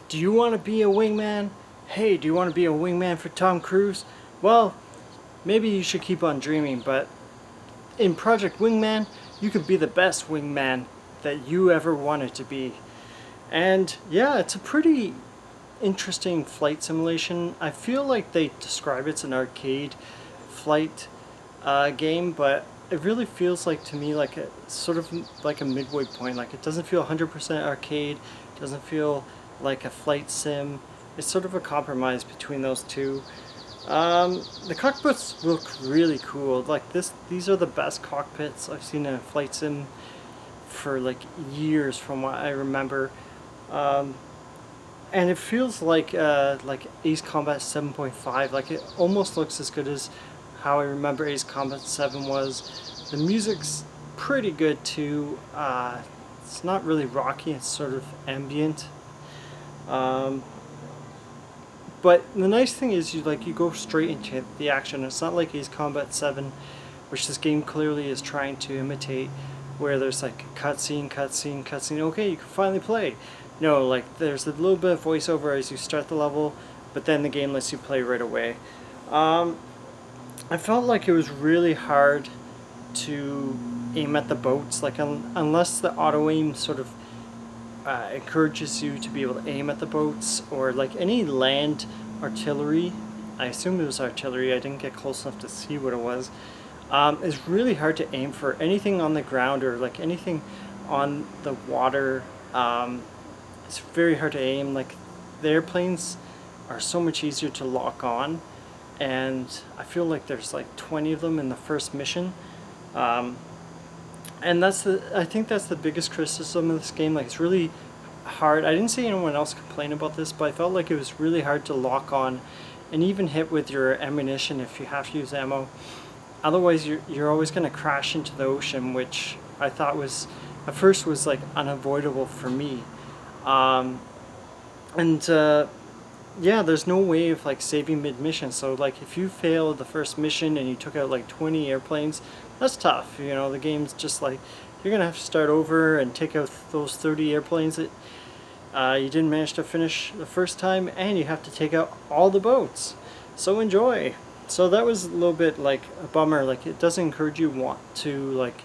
Do you want to be a wingman? Hey, do you want to be a wingman for Tom Cruise? Well, maybe you should keep on dreaming, but in Project Wingman, you could be the best wingman that you ever wanted to be. And yeah, it's a pretty interesting flight simulation. I feel like they describe it's an arcade flight game, but it really feels like to me like a sort of like a midway point. Like it doesn't feel 100% arcade, doesn't feel like a flight sim. It's sort of a compromise between those two. The cockpits look really cool. Like these are the best cockpits I've seen in a flight sim for like years, from what I remember. And it feels like Ace Combat 7.5. Like it almost looks as good as how I remember Ace Combat 7 was. The music's pretty good too. It's not really rocky. It's sort of ambient. But the nice thing is you go straight into the action. It's not like Ace Combat 7, which this game clearly is trying to imitate, where there's like cutscene, cutscene, cutscene. Okay, you can finally play. No, like there's a little bit of voiceover as you start the level, but then the game lets you play right away. I felt like it was really hard to aim at the boats, like unless the auto aim sort of encourages you to be able to aim at the boats, or like any land artillery. I assume it was artillery, I didn't get close enough to see what it was. It's really hard to aim for anything on the ground or like anything on the water. It's very hard to aim. Like the airplanes are so much easier to lock on, and I feel like there's like 20 of them in the first mission. And I think that's the biggest criticism of this game. Like it's really hard. I didn't see anyone else complain about this, but I felt like it was really hard to lock on and even hit with your ammunition if you have to use ammo. Otherwise you're always going to crash into the ocean, which I thought was at first was like unavoidable for me. Yeah, there's no way of like saving mid-mission. So like if you fail the first mission and you took out like 20 airplanes, that's tough. You know, the game's just like you're gonna have to start over and take out those 30 airplanes that you didn't manage to finish the first time, and you have to take out all the boats. So enjoy. So that was a little bit like a bummer. Like it doesn't encourage you want to like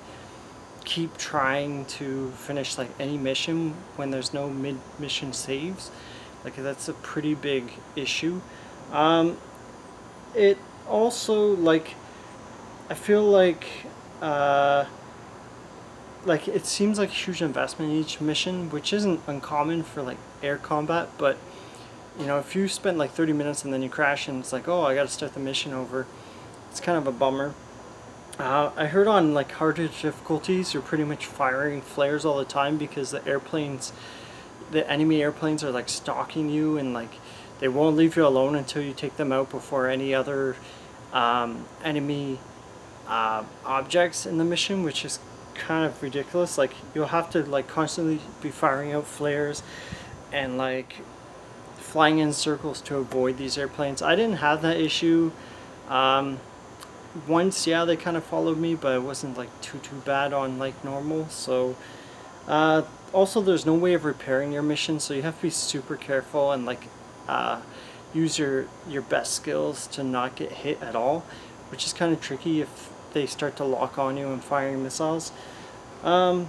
keep trying to finish like any mission when there's no mid-mission saves. Like that's a pretty big issue. It also like I feel like it seems like a huge investment in each mission, which isn't uncommon for like air combat, but you know, if you spend like 30 minutes and then you crash and it's like, oh, I gotta start the mission over, it's kind of a bummer. I heard on like harder difficulties you're pretty much firing flares all the time because the enemy airplanes are like stalking you, and like they won't leave you alone until you take them out before any other enemy objects in the mission, which is kind of ridiculous. Like you'll have to like constantly be firing out flares and like flying in circles to avoid these airplanes. I didn't have that issue. Once, yeah, they kind of followed me, but it wasn't like too bad on like normal. So also there's no way of repairing your mission, so you have to be super careful and like use your best skills to not get hit at all, which is kind of tricky if they start to lock on you and firing missiles. So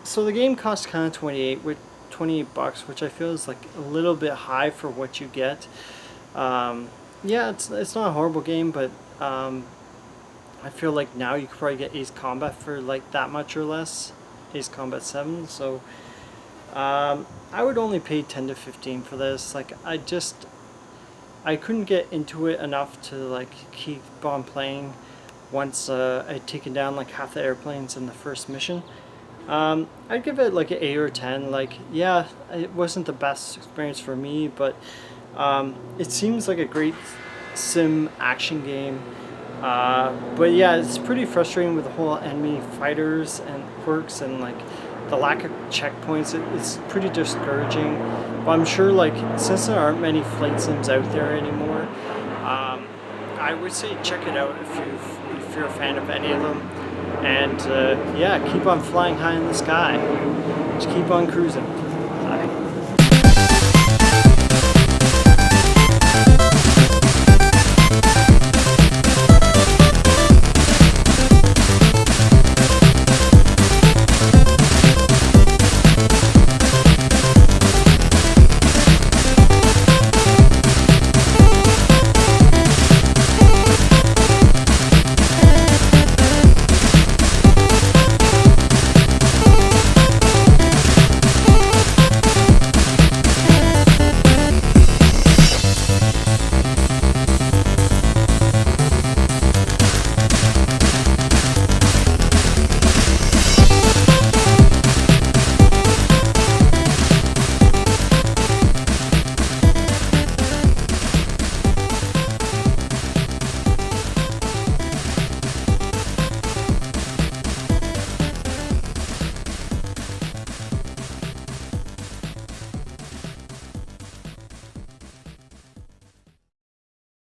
the game costs kind of 28 bucks, which I feel is like a little bit high for what you get. Yeah, it's not a horrible game, but I feel like now you could probably get Ace Combat for like that much or less, Ace Combat 7. So I would only pay 10 to 15 for this. Like I couldn't get into it enough to like keep on playing once I'd taken down like half the airplanes in the first mission. I'd give it like an 8 or 10. Like yeah, it wasn't the best experience for me, but it seems like a great sim action game. But yeah, it's pretty frustrating with the whole enemy fighters and quirks and like the lack of checkpoints. It's pretty discouraging. But I'm sure like since there aren't many flight sims out there anymore, I would say check it out if you're a fan of any of them. And yeah, keep on flying high in the sky. Just keep on cruising.